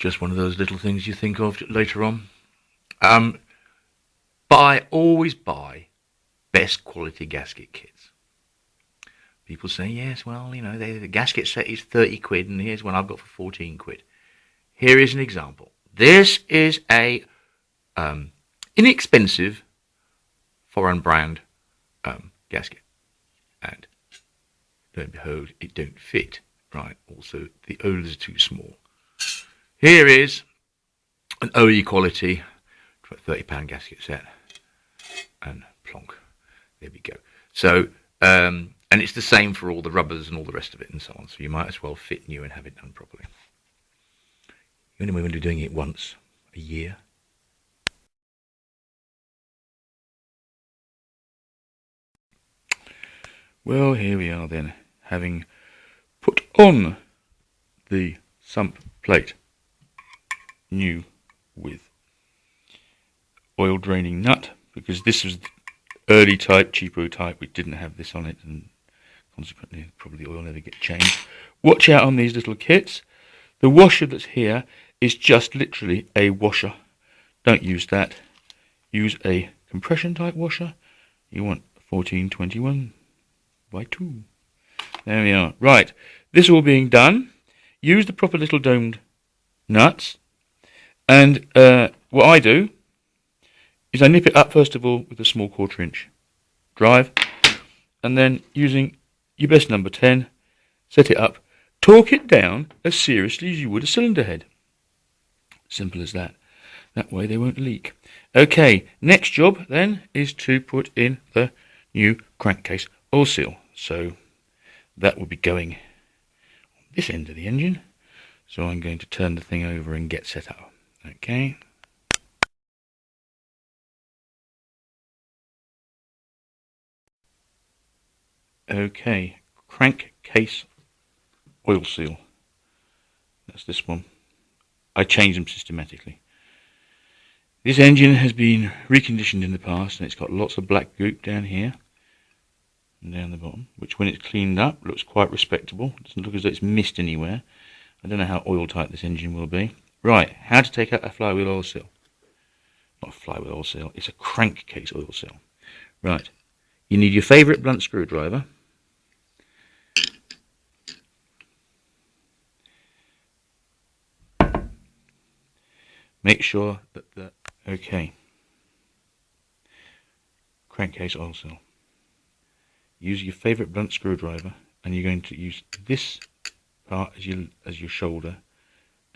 Just one of those little things you think of later on. Always buy best quality gasket kits. People say, yes, well, you know, the gasket set is 30 quid and here's one I've got for 14 quid. Here is an example. This is a inexpensive foreign brand gasket. And lo and behold, it don't fit. Right, also the holes are too small. Here is an OE quality £30 gasket set. And plonk. There we go. So, and it's the same for all the rubbers and all the rest of it and so on. So you might as well fit new and have it done properly. You only want to be doing it once a year. Well, here we are then, having put on the sump plate, new with oil draining nut, because this was the early type, cheapo type, which didn't have this on it, and consequently probably the oil never get changed. Watch out on these little kits. The washer that's here is just literally a washer. Don't use that. Use a compression type washer. You want 1421 by 2. There we are. Right, this all being done, use the proper little domed nuts, and what I do is I nip it up first of all with a small 1/4 inch drive, and then using your best number 10, set it up, torque it down as seriously as you would a cylinder head. Simple as that. That way they won't leak. Okay, next job then is to put in the new crankcase oil seal. So that will be going on this end of the engine. So I'm going to turn the thing over and get set up. Okay. Okay, crankcase oil seal. That's this one. I change them systematically. This engine has been reconditioned in the past, and it's got lots of black goop down here and down the bottom, which when it's cleaned up looks quite respectable. It doesn't look as though it's missed anywhere. I don't know how oil tight this engine will be. Right, how to take out a flywheel oil seal. Not a flywheel oil seal, it's a crankcase oil seal. Right, you need your favourite blunt screwdriver. Make sure that the, okay, crankcase oil seal. Use your favourite blunt screwdriver, and you're going to use this part as your shoulder,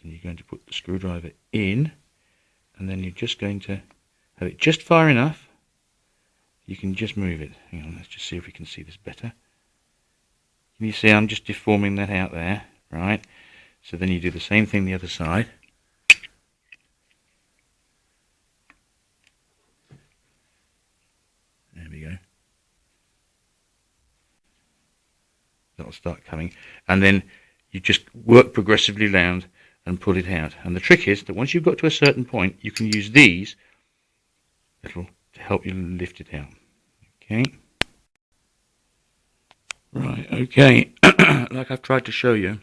and you're going to put the screwdriver in, and then you're just going to have it just far enough you can just move it. Hang on, let's just see if we can see this better. Can you see I'm just deforming that out there, right? So then you do the same thing the other side. There we go. That'll start coming, and then you just work progressively round and pull it out. And the trick is that once you've got to a certain point, you can use these little to help you lift it out. Okay. Right. Okay. Like I've tried to show you,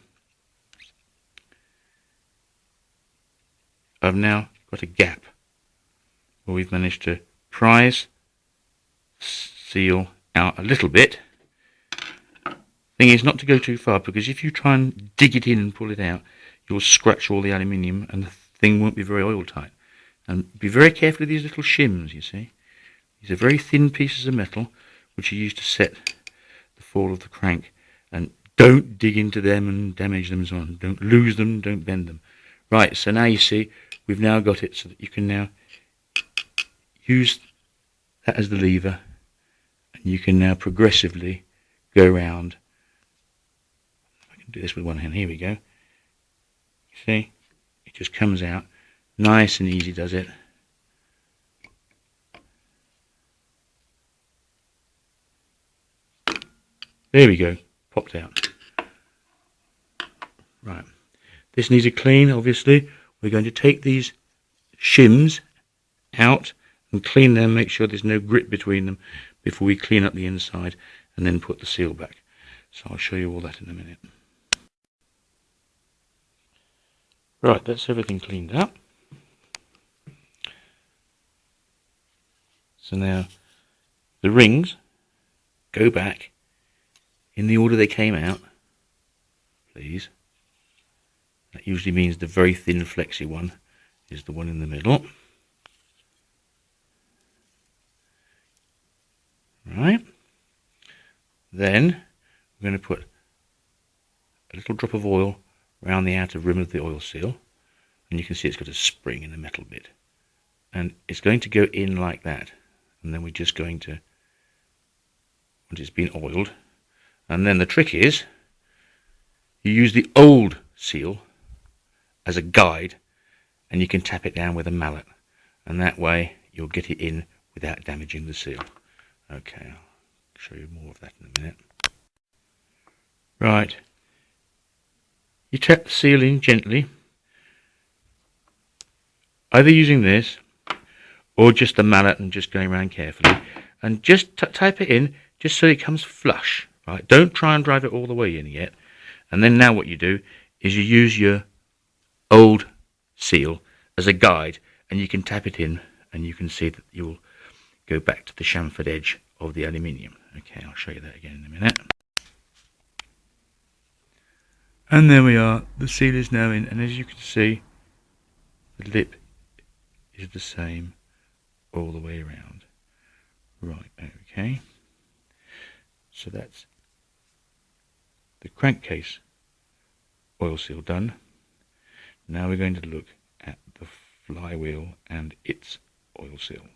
I've now got a gap where we've managed to prise, seal out a little bit. Thing is not to go too far, because if you try and dig it in and pull it out, you'll scratch all the aluminium and the thing won't be very oil tight. And be very careful of these little shims, you see. These are very thin pieces of metal which are used to set the fall of the crank. And don't dig into them and damage them and so on. Don't lose them, don't bend them. Right, so now you see we've now got it so that you can now use that as the lever, and you can now progressively go round. I can do this with one hand. Here we go. You see, it just comes out nice and easy, does it? There we go, popped out. Right, this needs a clean. Obviously we're going to take these shims out and clean them, make sure there's no grit between them before we clean up the inside and then put the seal back. So I'll show you all that in a minute. Right, that's everything cleaned up. So now the rings go back in the order they came out, please. That usually means the very thin flexy one is the one in the middle. Right. Then we're going to put a little drop of oil around the outer rim of the oil seal, and you can see it's got a spring in the metal bit, and it's going to go in like that, and then we're just going to, once it's been oiled, and then the trick is you use the old seal as a guide, and you can tap it down with a mallet, and that way you'll get it in without damaging the seal. Okay, I'll show you more of that in a minute. Right, you tap the seal in gently, either using this or just the mallet and just going around carefully, and just type it in just so it comes flush. Right, don't try and drive it all the way in yet. And then now what you do is you use your old seal as a guide, and you can tap it in, and you can see that you'll go back to the chamfered edge of the aluminium. Okay, I'll show you that again in a minute. And there we are, the seal is now in, and as you can see, the lip is the same all the way around. Right, okay. So that's the crankcase oil seal done. Now we're going to look at the flywheel and its oil seal.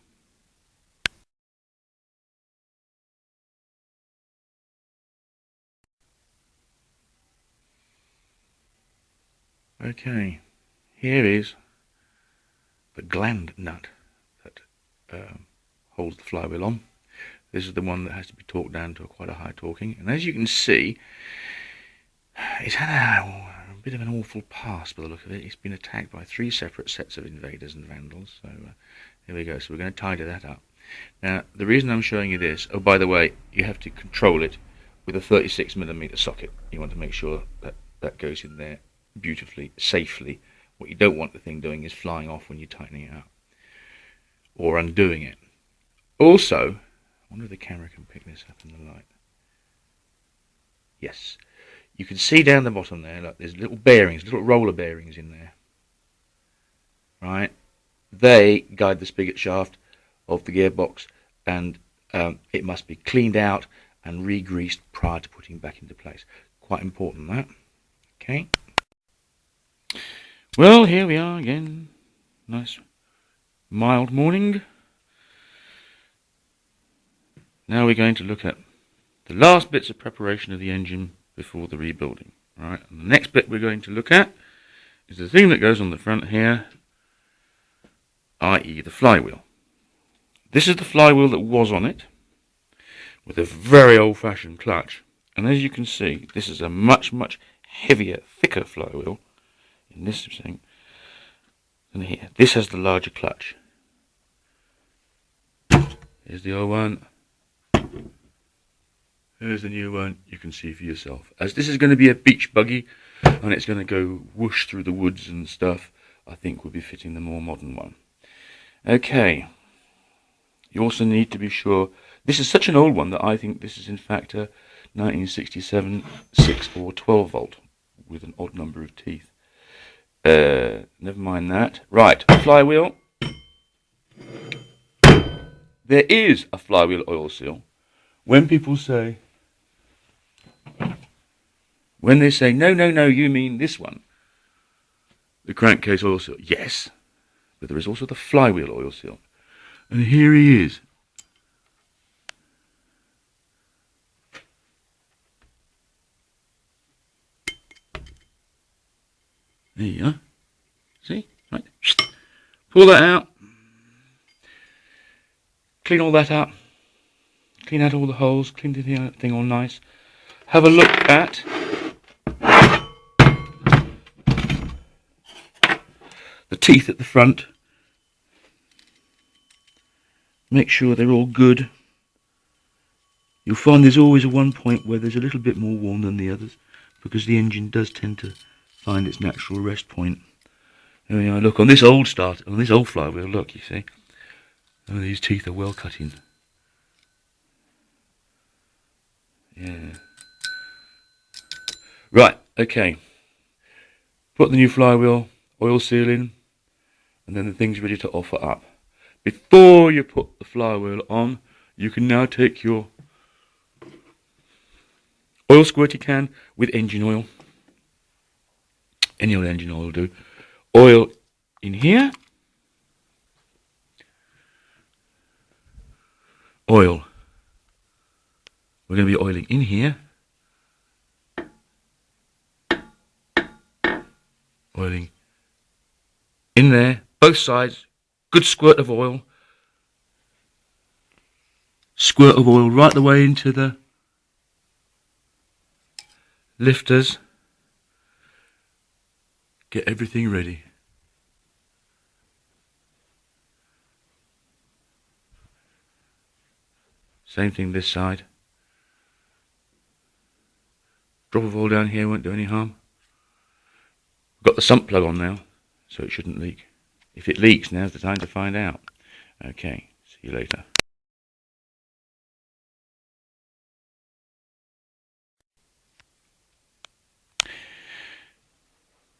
Okay, here is the gland nut that holds the flywheel on. This is the one that has to be torqued down to quite a high torquing, and as you can see, it's had a bit of an awful past by the look of it. It's been attacked by 3 separate sets of invaders and vandals, so here we go. So we're going to tidy that up. Now, the reason I'm showing you this, oh, by the way, you have to control it with a 36mm socket. You want to make sure that that goes in there beautifully, safely. What you don't want the thing doing is flying off when you're tightening it up or undoing it. Also, I wonder if the camera can pick this up in the light. Yes, you can see down the bottom there, like there's little bearings, little roller bearings in there. Right, they guide the spigot shaft of the gearbox, and it must be cleaned out and re-greased prior to putting back into place. Quite important, that. Okay. Well, here we are again. Nice mild morning. Now we're going to look at the last bits of preparation of the engine before the rebuilding. Right, and the next bit we're going to look at is the thing that goes on the front here, i.e. the flywheel. This is the flywheel that was on it, with a very old-fashioned clutch. And as you can see, this is a much, much heavier, thicker flywheel in this thing than here. This has the larger clutch. Here's the old one. Here's the new one. You can see for yourself. As this is going to be a beach buggy, and it's going to go whoosh through the woods and stuff, I think we'll be fitting the more modern one. Okay. You also need to be sure. This is such an old one that I think this is in fact a 1967 6 or 12 volt with an odd number of teeth. Never mind that. Right, flywheel. There is a flywheel oil seal. When people say, no, you mean this one, the crankcase oil seal. Yes, but there is also the flywheel oil seal. And here he is. There you are. See? Right. Pull that out. Clean all that up. Clean out all the holes. Clean the thing all nice. Have a look at the teeth at the front. Make sure they're all good. You'll find there's always one point where there's a little bit more worn than the others, because the engine does tend to find its natural rest point There we are. Look, on this old flywheel, look, you see. Oh, these teeth are well cut in. Yeah. Right, okay. Put the new flywheel oil seal in, and then the thing's ready to offer up. Before you put the flywheel on, you can now take your oil squirty can with engine oil. Any old engine oil will do. Oil in here. Oil. We're going to be oiling in here. Oiling in there, both sides. Good squirt of oil. Squirt of oil right the way into the lifters. Get everything ready. Same thing this side. Drop of oil down here won't do any harm. We've got the sump plug on now, so it shouldn't leak. If it leaks, now's the time to find out. Okay, see you later.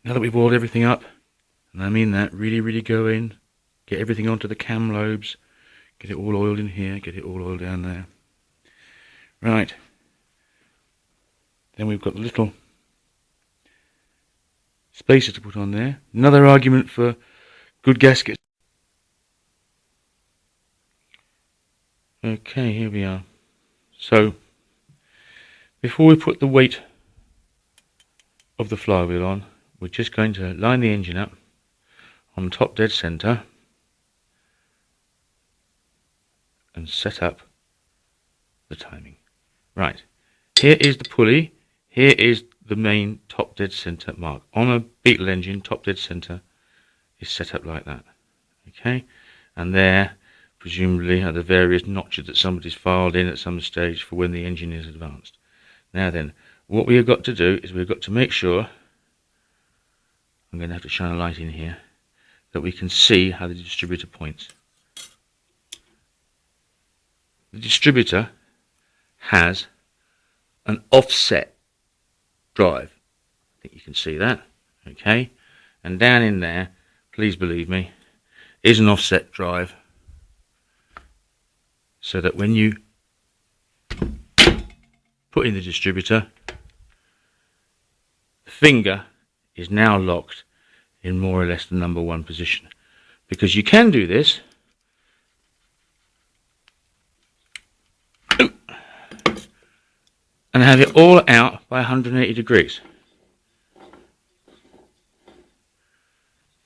Now that we've oiled everything up, and I mean that, really go in, get everything onto the cam lobes, get it all oiled in here, get it all oiled down there. Right. Then we've got the little spacer to put on there. Another argument for good gaskets. Okay, here we are. So, before we put the weight of the flywheel on, we're just going to line the engine up on top dead center and set up the timing. Right, here is the pulley, here is the main top dead center mark. On a Beetle engine, top dead center is set up like that. Okay, and there presumably are the various notches that somebody's filed in at some stage for when the engine is advanced. Now then, what we have got to do is we've got to make sure, I'm going to have to shine a light in here, that we can see how the distributor points. The distributor has an offset drive. I think you can see that. Okay, and down in there, please believe me, is an offset drive, so that when you put in the distributor, the finger is now locked in more or less the number one position. Because you can do this and have it all out by 180 degrees.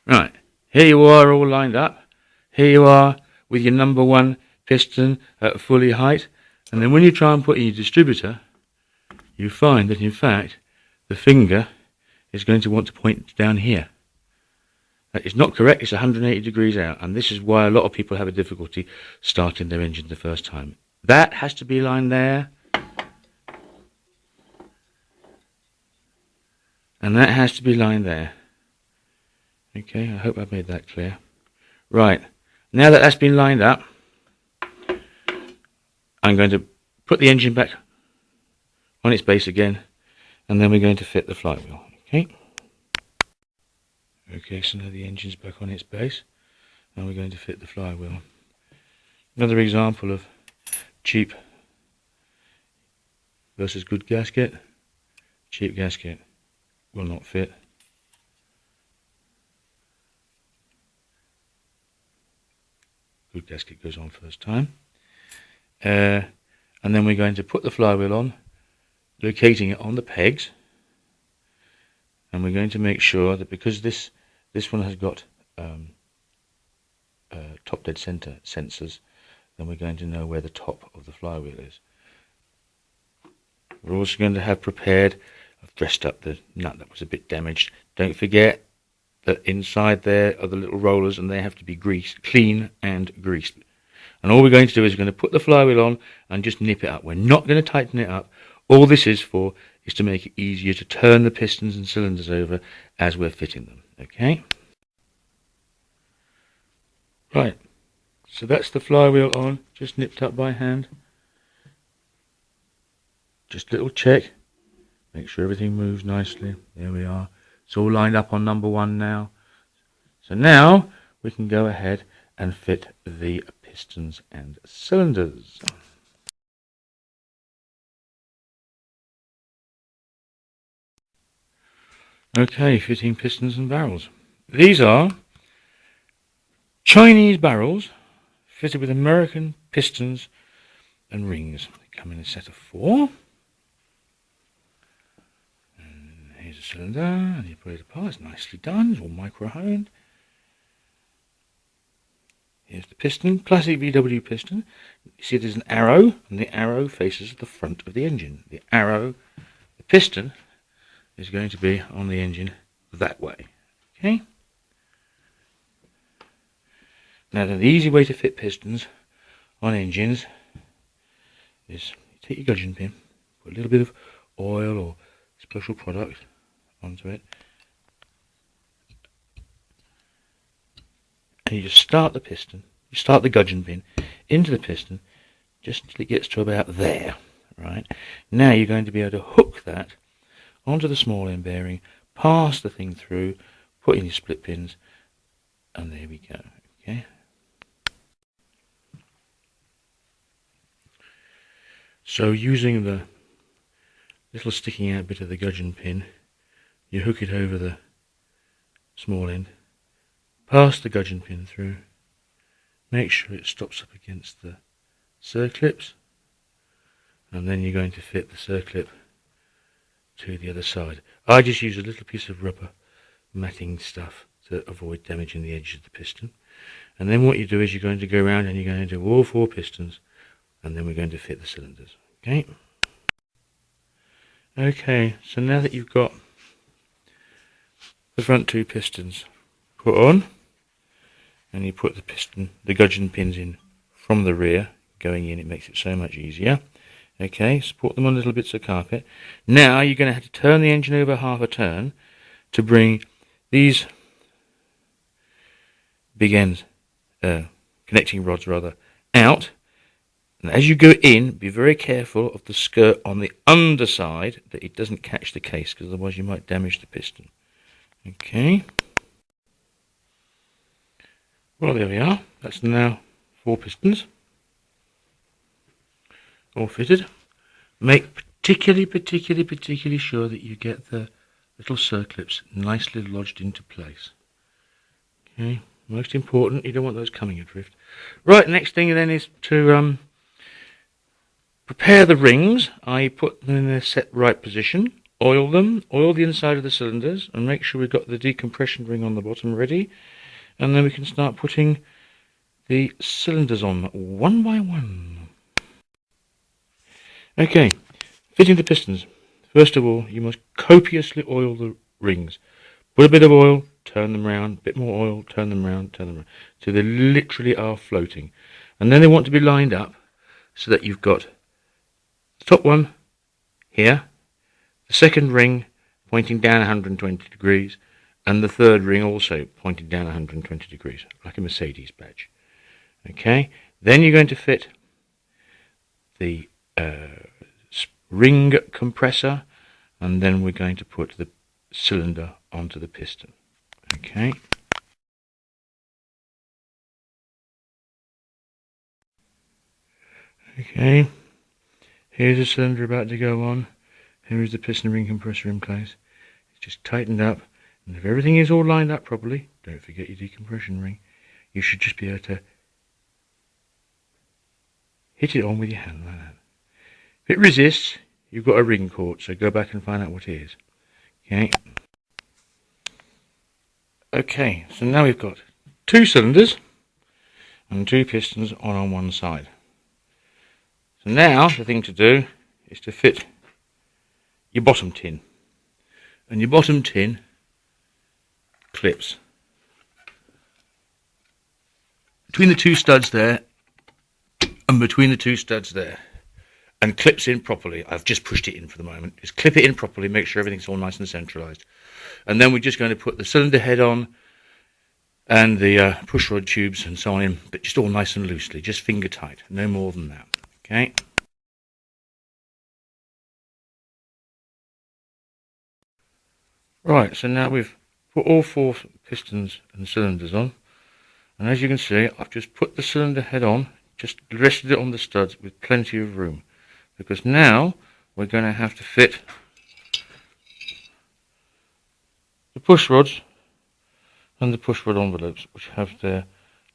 Right, here you are all lined up. Here you are with your number one piston at fully height, and then when you try and put in your distributor, you find that in fact the finger is going to want to point down here. That is not correct, it's 180 degrees out, and this is why a lot of people have a difficulty starting their engine the first time. That has to be lined there, and that has to be lined there. Okay, I hope I've made that clear. Right, now that that's been lined up, I'm going to put the engine back on its base again, and then we're going to fit the flywheel. Okay, so now the engine's back on its base, and we're going to fit the flywheel. Another example of cheap versus good gasket. Cheap gasket will not fit. Good gasket goes on first time. And then we're going to put the flywheel on, locating it on the pegs, and we're going to make sure that because this one has got top dead center sensors, then we're going to know where the top of the flywheel is. We're also going to have prepared, I've dressed up the nut that was a bit damaged. Don't forget that inside there are the little rollers, and they have to be greased, clean and greased. And all we're going to do is we're going to put the flywheel on and just nip it up. We're not going to tighten it up. All this is for is to make it easier to turn the pistons and cylinders over as we're fitting them. Okay? Right, so that's the flywheel on, just nipped up by hand. Just a little check, make sure everything moves nicely. There we are. It's all lined up on number 1 now. So now we can go ahead and fit the pistons and cylinders. Okay, fitting pistons and barrels. These are Chinese barrels fitted with American pistons and rings. They come in a set of 4. And here's a cylinder, and you put it apart. It's nicely done, it's all micro-honed. Here's the piston, classic VW piston. You see there's an arrow, and the arrow faces the front of the engine. The piston is going to be on the engine that way. Okay. Now the easy way to fit pistons on engines is you take your gudgeon pin, put a little bit of oil or special product onto it, and you just start the piston, you start the gudgeon pin into the piston just until it gets to about there. Right, now you're going to be able to hook that onto the small end bearing, pass the thing through, put in your split pins, and there we go. Okay. So using the little sticking out bit of the gudgeon pin, you hook it over the small end, pass the gudgeon pin through, make sure it stops up against the circlips, and then you're going to fit the circlip to the other side. I just use a little piece of rubber matting stuff to avoid damaging the edge of the piston. And then what you do is you're going to go around and you're going to do all 4 pistons, and then we're going to fit the cylinders. Okay, so now that you've got the front 2 pistons put on, and you put the gudgeon pins in from the rear, going in, it makes it so much easier. Okay, support them on little bits of carpet. Now you're going to have to turn the engine over half a turn to bring these big ends, connecting rods rather, out. And as you go in, be very careful of the skirt on the underside that it doesn't catch the case, because otherwise you might damage the piston. Okay. Well, there we are. That's now 4 pistons, all fitted. Make particularly sure that you get the little circlips nicely lodged into place. Okay, most important, you don't want those coming adrift. Right, next thing then is to prepare the rings. I put them in their set right position, oil them, oil the inside of the cylinders, and make sure we've got the decompression ring on the bottom ready. And then we can start putting the cylinders on one by one. Okay, fitting the pistons. First of all, you must copiously oil the rings. Put a bit of oil, turn them round, a bit more oil, turn them round, so they literally are floating. And then they want to be lined up so that you've got the top one here, the second ring pointing down 120 degrees, and the third ring also pointing down 120 degrees, like a Mercedes badge. Okay, then you're going to fit the ring compressor, and then we're going to put the cylinder onto the piston. Okay. Okay, here's the cylinder about to go on. Here is the piston ring compressor in place. It's just tightened up, and if everything is all lined up properly, don't forget your decompression ring, you should just be able to hit it on with your hand like that. If it resists, you've got a ring caught, so go back and find out what it is. Okay. Okay, so now we've got 2 cylinders and 2 pistons on one side. So now the thing to do is to fit your bottom tin. And your bottom tin clips between the 2 studs there and between the 2 studs there, and clips in properly. I've just pushed it in for the moment. Just clip it in properly, make sure everything's all nice and centralized. And then we're just going to put the cylinder head on and the pushrod tubes and so on in, but just all nice and loosely, just finger tight, no more than that. Okay. Right, so now we've put all 4 pistons and cylinders on, and as you can see, I've just put the cylinder head on, just rested it on the studs with plenty of room, because now we're going to have to fit the push rods and the pushrod envelopes, which have their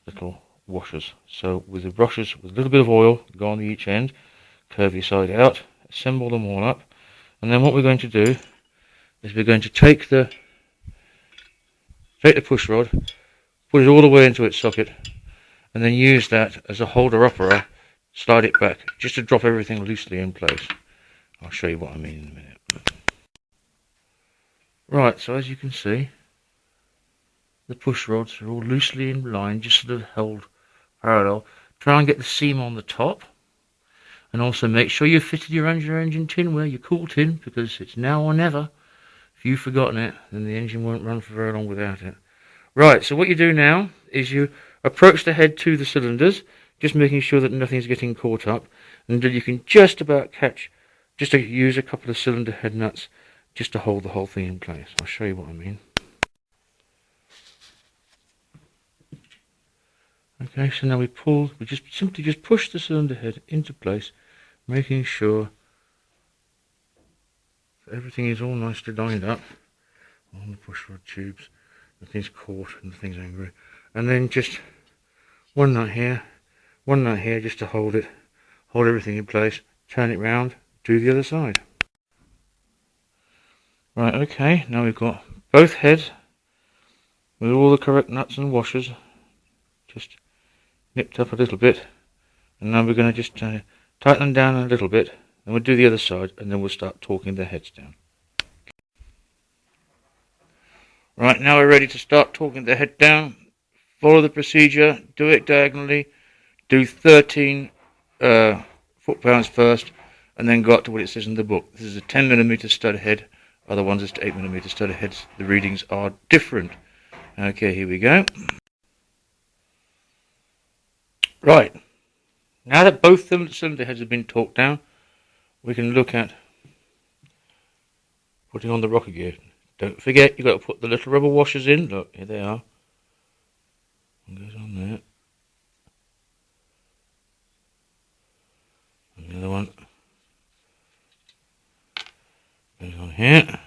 little washers. So with the brushes with a little bit of oil, go on each end, curve your side out, assemble them all up, and then what we're going to do is we're going to take the pushrod, put it all the way into its socket, and then use that as a holder-upper, slide it back, just to drop everything loosely in place. I'll show you what I mean in a minute. Right, so as you can see, the push rods are all loosely in line, just sort of held parallel. Try and get the seam on the top, and also make sure you fitted your engine tin where your cool tin, because it's now or never. If you've forgotten it, then the engine won't run for very long without it. Right, so what you do now is you approach the head to the cylinders, just making sure that nothing's getting caught up, and then you can just about catch, just to use a couple of cylinder head nuts just to hold the whole thing in place. I'll show you what I mean. Okay, so now we simply just push the cylinder head into place, making sure that everything is all nicely lined up on the pushrod tubes, nothing's caught and nothing's angry. And then just one nut here, just to hold everything in place, turn it round, do the other side. Right, okay, now we've got both heads with all the correct nuts and washers just nipped up a little bit, and now we're going to just tighten them down a little bit, then we'll do the other side, and then we'll start torquing the heads down. Right, now we're ready to start torquing the head down. Follow the procedure, do it diagonally, do 13 foot-pounds first, and then go up to what it says in the book. This is a 10mm stud head, other ones is 8mm stud heads. The readings are different. Okay, here we go. Right, now that both the cylinder heads have been torqued down, we can look at putting on the rocker gear. Don't forget, you've got to put the little rubber washers in. Look, here they are. One goes on there. And the other one goes on here.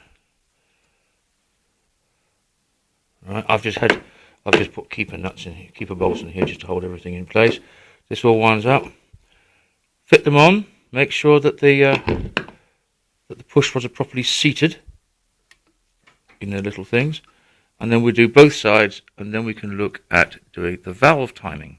Right, I've just put keeper nuts in here, keeper bolts in here just to hold everything in place. This all winds up. Fit them on. Make sure that the push rods are properly seated in their little things, and then we do both sides, and then we can look at doing the valve timing.